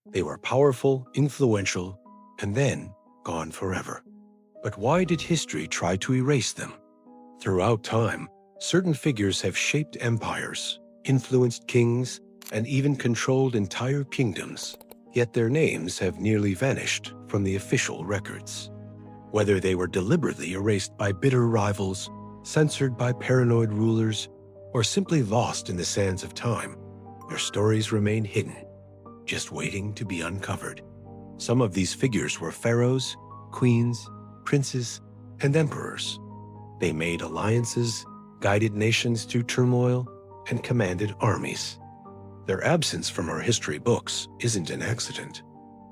They were powerful, influential, and then gone forever. But why did history try to erase them? Throughout time, certain figures have shaped empires, influenced kings, and even controlled entire kingdoms, yet their names have nearly vanished from the official records. Whether they were deliberately erased by bitter rivals, censored by paranoid rulers, or simply lost in the sands of time, their stories remain hidden, just waiting to be uncovered. Some of these figures were pharaohs, queens, princes, and emperors. They made alliances, guided nations through turmoil, and commanded armies. Their absence from our history books isn't an accident.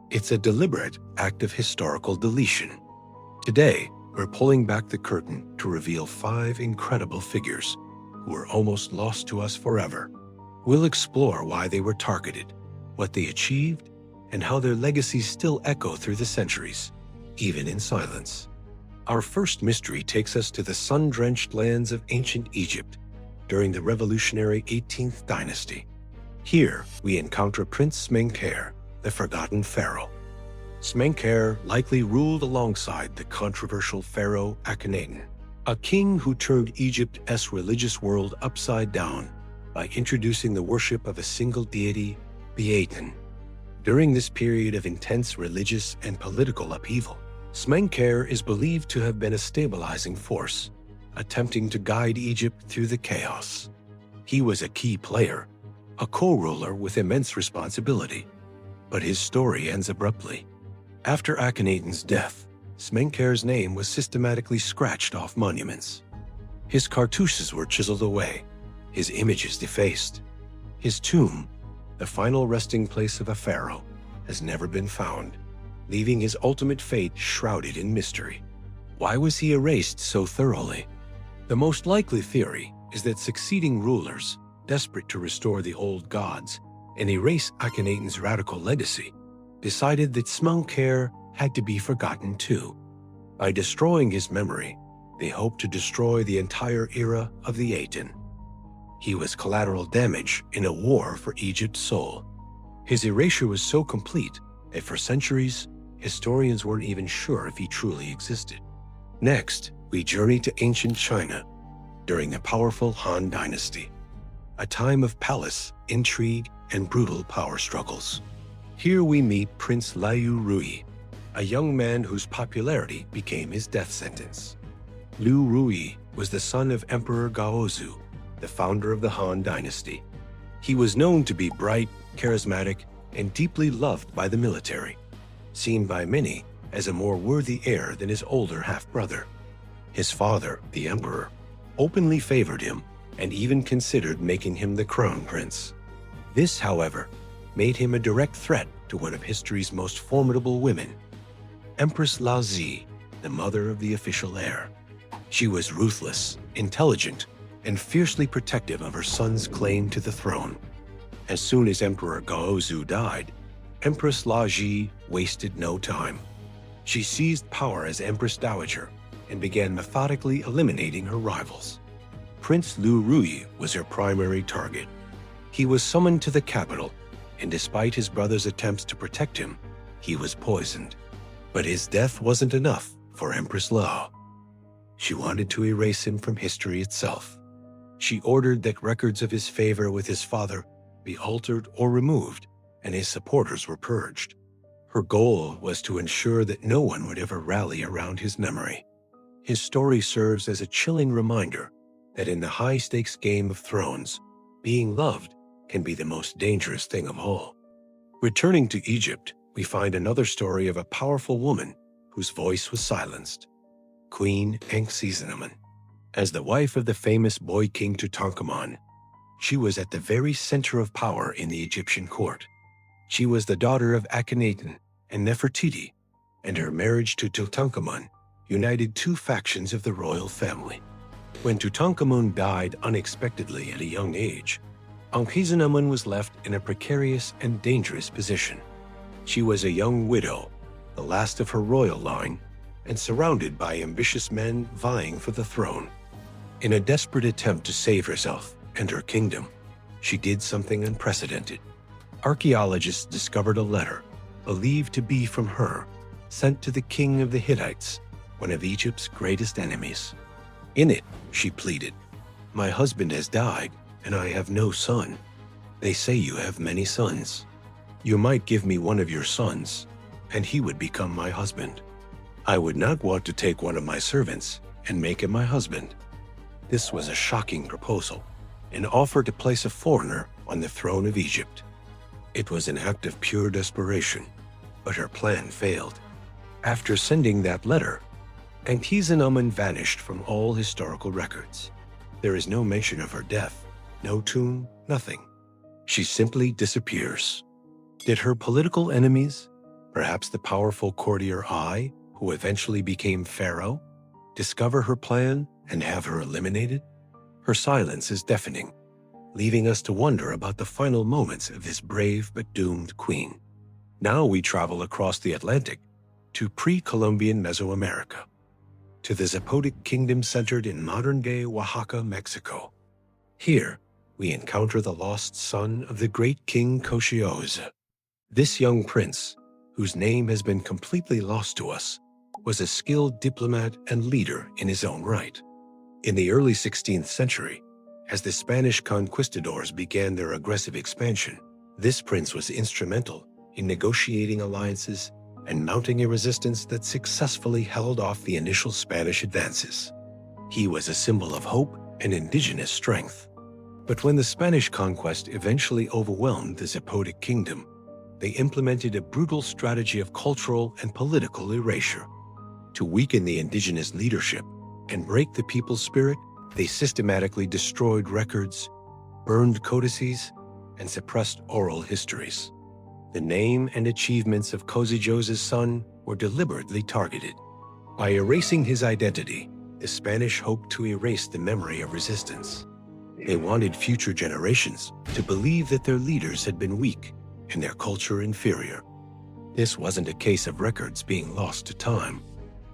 It's a deliberate act of historical deletion. Today, we're pulling back the curtain to reveal 5 incredible figures who were almost lost to us forever. We'll explore why they were targeted, what they achieved, and how their legacies still echo through the centuries, even in silence. Our first mystery takes us to the sun-drenched lands of ancient Egypt during the revolutionary 18th dynasty. Here, we encounter Prince Smenkhare, the forgotten pharaoh. Smenkhare likely ruled alongside the controversial pharaoh Akhenaten, a king who turned Egypt's religious world upside down by introducing the worship of a single deity, the Aten. During this period of intense religious and political upheaval, Smenkhare is believed to have been a stabilizing force, attempting to guide Egypt through the chaos. He was a key player, a co-ruler with immense responsibility, but his story ends abruptly. After Akhenaten's death, Smenkhare's name was systematically scratched off monuments. His cartouches were chiseled away, his images defaced. His tomb, the final resting place of a pharaoh, has never been found, leaving his ultimate fate shrouded in mystery. Why was he erased so thoroughly? The most likely theory is that succeeding rulers, desperate to restore the old gods and erase Akhenaten's radical legacy, decided that Smenkhare had to be forgotten too. By destroying his memory, they hoped to destroy the entire era of the Aten. He was collateral damage in a war for Egypt's soul. His erasure was so complete that for centuries, historians weren't even sure if he truly existed. Next, we journey to ancient China during the powerful Han Dynasty, a time of palace, intrigue, and brutal power struggles. Here we meet Prince Liu Rui, a young man whose popularity became his death sentence. Liu Rui was the son of Emperor Gaozu, the founder of the Han Dynasty. He was known to be bright, charismatic, and deeply loved by the military, seen by many as a more worthy heir than his older half-brother. His father, the emperor, openly favored him and even considered making him the crown prince. This, however, made him a direct threat to one of history's most formidable women, Empress Laozi, the mother of the official heir. She was ruthless, intelligent, and fiercely protective of her son's claim to the throne. As soon as Emperor Gaozu died, Empress Laozi wasted no time. She seized power as Empress Dowager and began methodically eliminating her rivals. Prince Liu Rui was her primary target. He was summoned to the capital, and despite his brother's attempts to protect him, he was poisoned. But his death wasn't enough for Empress Lao. She wanted to erase him from history itself. She ordered that records of his favor with his father be altered or removed, and his supporters were purged. Her goal was to ensure that no one would ever rally around his memory. His story serves as a chilling reminder that in the high-stakes game of thrones, being loved can be the most dangerous thing of all. Returning to Egypt, we find another story of a powerful woman whose voice was silenced, Queen Enkhsehnenmun. As the wife of the famous boy king Tutankhamun, she was at the very center of power in the Egyptian court. She was the daughter of Akhenaten and Nefertiti, and her marriage to Tutankhamun united two factions of the royal family. When Tutankhamun died unexpectedly at a young age, Enkhsehnenmun was left in a precarious and dangerous position. She was a young widow, the last of her royal line, and surrounded by ambitious men vying for the throne. In a desperate attempt to save herself and her kingdom, she did something unprecedented. archaeologists discovered a letter, believed to be from her, sent to the king of the Hittites, one of Egypt's greatest enemies. In it, she pleaded, "My husband has died, and I have no son. They say you have many sons. You might give me one of your sons, and he would become my husband. I would not want to take one of my servants and make him my husband." This was a shocking proposal, an offer to place a foreigner on the throne of Egypt. It was an act of pure desperation, but her plan failed. After sending that letter, Ankhsenamun vanished from all historical records. There is no mention of her death, no tomb, nothing. She simply disappears. Did her political enemies, perhaps the powerful courtier Ai, who eventually became pharaoh, discover her plan and have her eliminated? Her silence is deafening, leaving us to wonder about the final moments of this brave but doomed queen. Now we travel across the Atlantic to pre-Columbian Mesoamerica, to the Zapotic kingdom centered in modern-day Oaxaca, Mexico. Here, we encounter the lost son of the great king Koshioza. This young prince, whose name has been completely lost to us, was a skilled diplomat and leader in his own right. In the early 16th century, as the Spanish conquistadors began their aggressive expansion, this prince was instrumental in negotiating alliances and mounting a resistance that successfully held off the initial Spanish advances. He was a symbol of hope and indigenous strength. But when the Spanish conquest eventually overwhelmed the Zapotic kingdom, they implemented a brutal strategy of cultural and political erasure. To weaken the indigenous leadership and break the people's spirit, they systematically destroyed records, burned codices, and suppressed oral histories. The name and achievements of Koshioza's son were deliberately targeted. By erasing his identity, the Spanish hoped to erase the memory of resistance. They wanted future generations to believe that their leaders had been weak and their culture inferior. This wasn't a case of records being lost to time.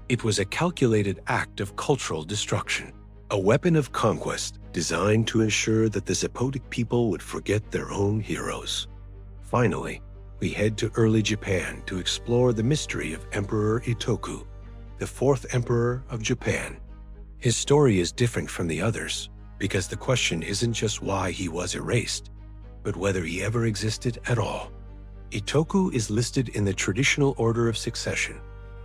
It was a calculated act of cultural destruction, a weapon of conquest designed to ensure that the Zapotic people would forget their own heroes. Finally, we head to early Japan to explore the mystery of Emperor Itoku, the fourth emperor of Japan. His story is different from the others because the question isn't just why he was erased, but whether he ever existed at all. Itoku is listed in the traditional order of succession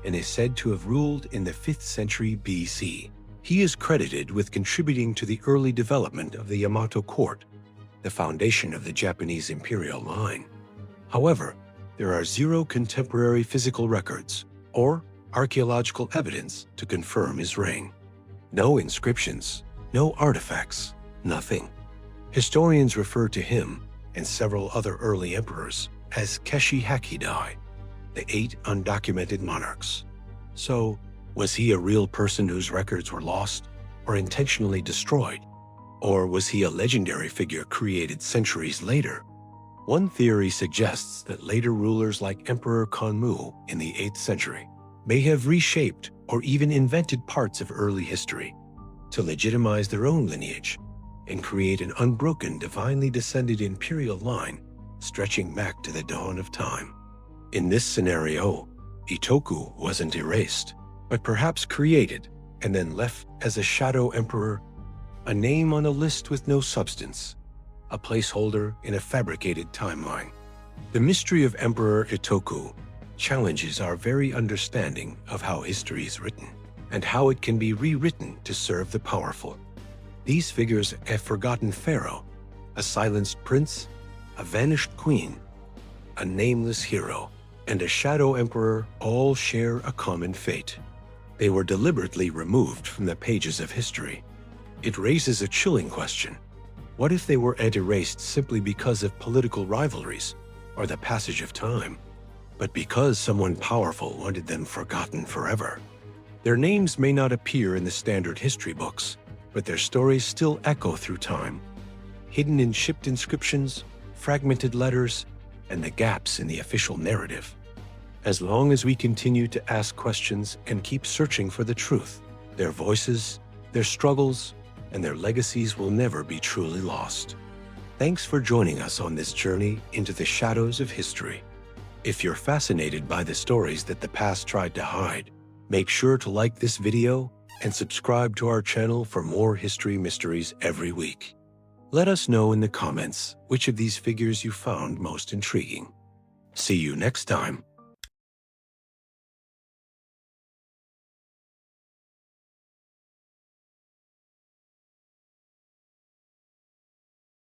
and is said to have ruled in the 5th century BC. He is credited with contributing to the early development of the Yamato court, the foundation of the Japanese imperial line. However, there are zero contemporary physical records or archaeological evidence to confirm his reign. No inscriptions, no artifacts, nothing. Historians refer to him and several other early emperors as Keshi Hakidai, the 8 undocumented monarchs. So, was he a real person whose records were lost or intentionally destroyed? Or was he a legendary figure created centuries later? One theory suggests that later rulers like Emperor Kanmu in the 8th century may have reshaped or even invented parts of early history to legitimize their own lineage and create an unbroken, divinely descended imperial line stretching back to the dawn of time. In this scenario, Itoku wasn't erased, but perhaps created and then left as a shadow emperor, a name on a list with no substance, a placeholder in a fabricated timeline. The mystery of Emperor Itoku challenges our very understanding of how history is written and how it can be rewritten to serve the powerful. These figures, a forgotten pharaoh, a silenced prince, a vanished queen, a nameless hero, and a shadow emperor all share a common fate. They were deliberately removed from the pages of history. It raises a chilling question. What if they weren't erased simply because of political rivalries or the passage of time, but because someone powerful wanted them forgotten forever? Their names may not appear in the standard history books, but their stories still echo through time, hidden in chipped inscriptions, fragmented letters, and the gaps in the official narrative. As long as we continue to ask questions and keep searching for the truth, their voices, their struggles, and their legacies will never be truly lost. Thanks for joining us on this journey into the shadows of history. If you're fascinated by the stories that the past tried to hide, make sure to like this video and subscribe to our channel for more history mysteries every week. Let us know in the comments which of these figures you found most intriguing. See you next time.